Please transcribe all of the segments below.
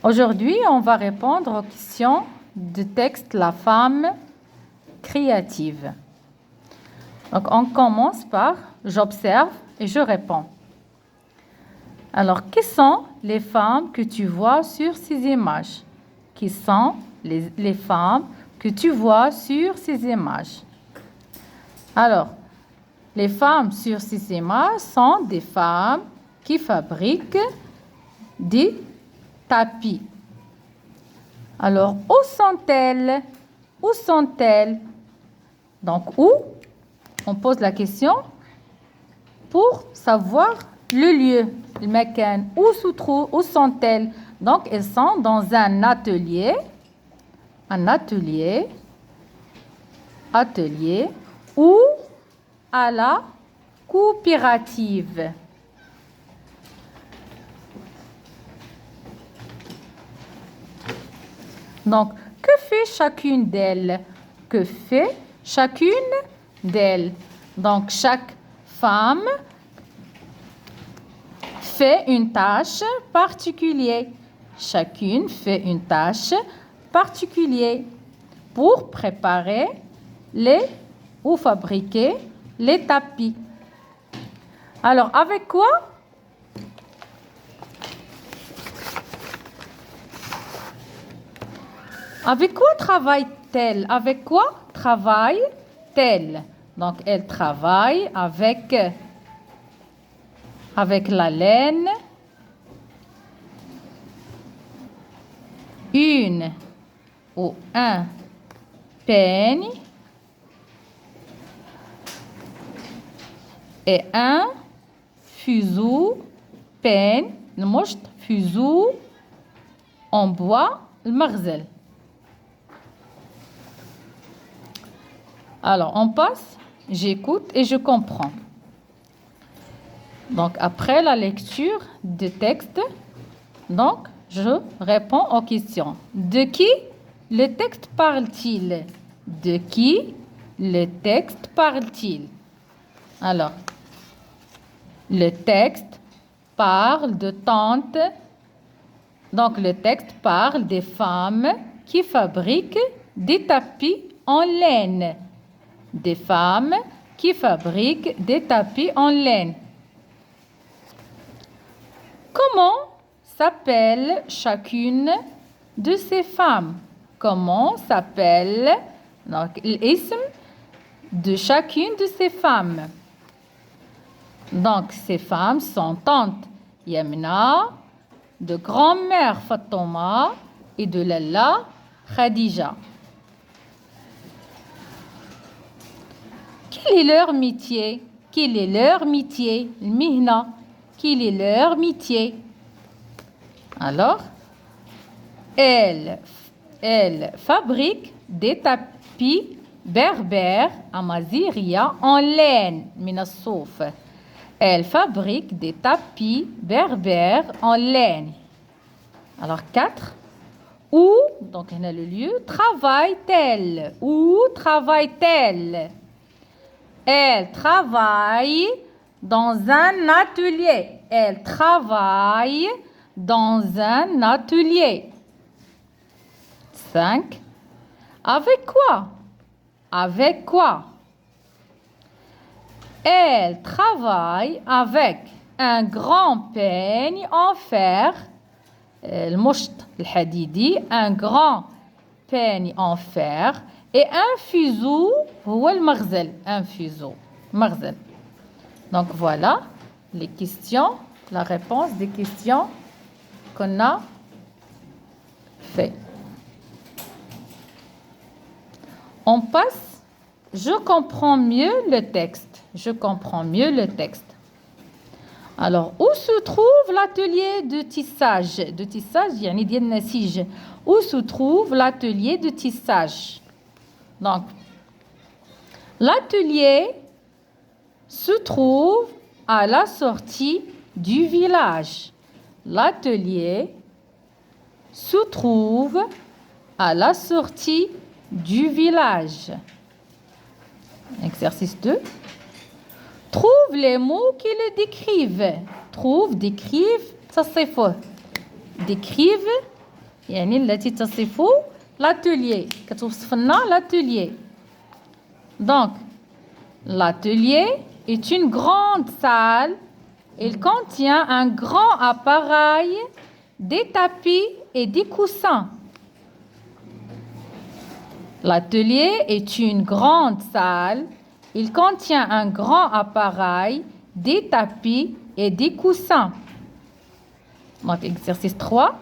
Aujourd'hui, on va répondre aux questions du texte La femme créative. Donc, on commence par j'observe et je réponds. Alors, qui sont les femmes que tu vois sur ces images? Qui sont les femmes que tu vois sur ces images? Alors, les femmes sur ces images sont des femmes qui fabriquent des tapis. Alors, où sont-elles? Où sont-elles? Donc, où? On pose la question pour savoir le lieu, le makan. Où sont-elles? Donc, elles sont dans un atelier ou à la coopérative. Donc, que fait chacune d'elles? Que fait chacune d'elles? Donc, chaque femme fait une tâche particulière. Chacune fait une tâche particulière pour préparer ou fabriquer les tapis. Alors, avec quoi? Avec quoi travaille-t-elle? Avec quoi travaille-t-elle? Donc, elle travaille avec la laine, une ou un peigne et un fuseau, peigne, fuseau en bois, le marzel. Alors, on passe, j'écoute et je comprends. Donc, après la lecture du texte, donc, je réponds aux questions. De qui le texte parle-t-il? De qui le texte parle-t-il? Alors, le texte parle de tante. Donc, le texte parle des femmes qui fabriquent des tapis en laine. Des femmes qui fabriquent des tapis en laine. Comment s'appelle chacune de ces femmes? Comment s'appelle l'ism de chacune de ces femmes? Donc, ces femmes sont tante Yamina, de grand-mère Fatoma et de Lalla Khadija. Quel est leur métier? Quel est leur métier? Le mihna. Quel est leur métier? Alors, elle fabrique des tapis berbères amaziria en laine, minassouf. Elle fabrique des tapis berbères en laine. Alors, 4. Où, donc on a le lieu, travaille-t-elle? Où travaille-t-elle? Elle travaille dans un atelier. Elle travaille dans un atelier. 5. Avec quoi? Avec quoi? Elle travaille avec un grand peigne en fer, le hadidi, un grand peigne en fer et un fuseau, un fuseau, marzel. Donc voilà les questions, la réponse des questions qu'on a fait. On passe, je comprends mieux le texte. Je comprends mieux le texte. Alors, où se trouve l'atelier de tissage? De tissage, yani ديال النسيج. Où se trouve l'atelier de tissage? Donc, l'atelier se trouve à la sortie du village. L'atelier se trouve à la sortie du village. Exercice 2. Trouve les mots qui le décrivent. Trouve, décrive, ça c'est faux. Décrive يعني التي تصف l'atelier كتوصف لنا l'atelier. Donc l'atelier est une grande salle. Il contient un grand appareil, des tapis et des coussins. L'atelier est une grande salle. Il contient un grand appareil, des tapis et des coussins. Donc, exercice 3.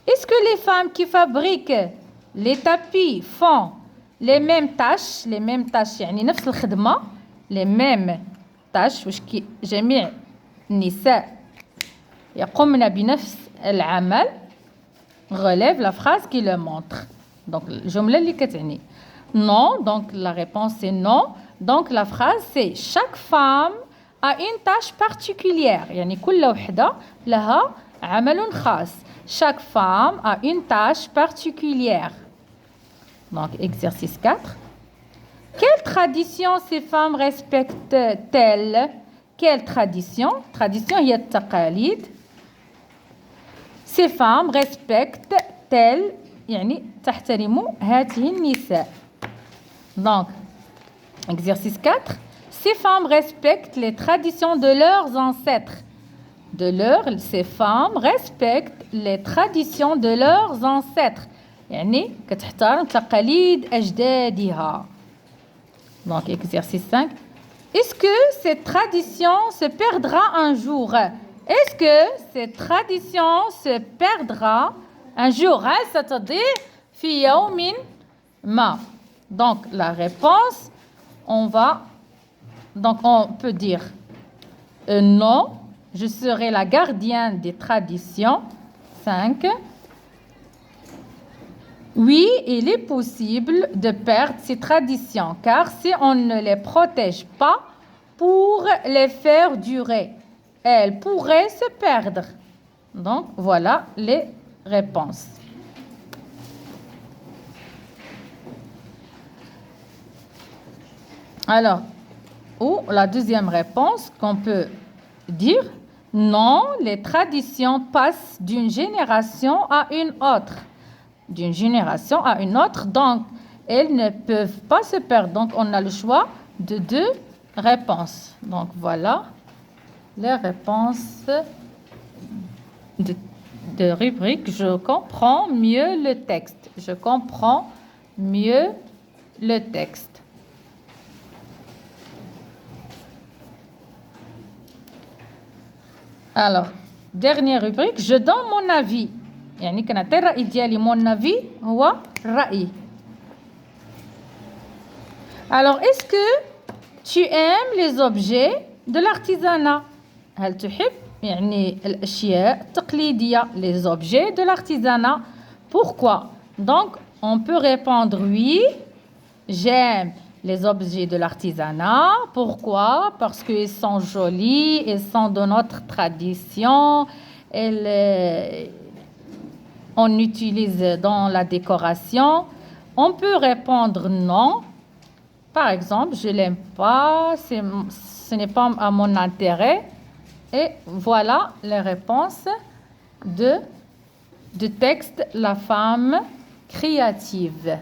Est-ce que les femmes qui fabriquent les tapis font les mêmes tâches يعني نفس الخدمة les mêmes tâches واش جميع النساء يقومن بنفس العمل relève la phrase qui le montre. Donc الجملة اللي كتعني non. Donc la réponse c'est non. Donc la phrase c'est chaque femme a une tâche particulière يعني كل وحدة لها عمل خاص. Chaque femme a une tâche particulière. Donc exercice 4. Quelle tradition ces femmes respectent-elles? Quelle tradition? Tradition هي التقاليد. Ces femmes respectent-elles يعني تحترم هذه النساء. Donc exercice 4. Ces femmes respectent les traditions de leurs ancêtres. Ces femmes respectent les traditions de leurs ancêtres. يعني كتحترم تقاليد أجدادها. Donc exercice 5. Est-ce que cette tradition se perdra un jour? Est-ce que cette tradition se perdra un jour? ستضيع في يوم ما. Donc la réponse, on peut dire non. Je serai la gardienne des traditions. 5. Oui, il est possible de perdre ces traditions, car si on ne les protège pas pour les faire durer, elles pourraient se perdre. Donc, voilà les réponses. Alors, ou la deuxième réponse qu'on peut dire, non, les traditions passent d'une génération à une autre. D'une génération à une autre, donc elles ne peuvent pas se perdre. Donc on a le choix de 2 réponses. Donc voilà les réponses de rubrique. Je comprends mieux le texte. Je comprends mieux le texte. Alors, dernière rubrique, je donne mon avis. يعني كنعطي الرأي ديالي mon avis هو الرأي. Alors, est-ce que tu aimes les objets de l'artisanat? هل تحب يعني الأشياء التقليدية les objets de l'artisanat? Pourquoi? Donc, on peut répondre oui, j'aime les objets de l'artisanat. Pourquoi? Parce qu'ils sont jolis, ils sont de notre tradition, on utilise dans la décoration. On peut répondre non. Par exemple, je l'aime pas, ce n'est pas à mon intérêt. Et voilà les réponses de texte La femme créative.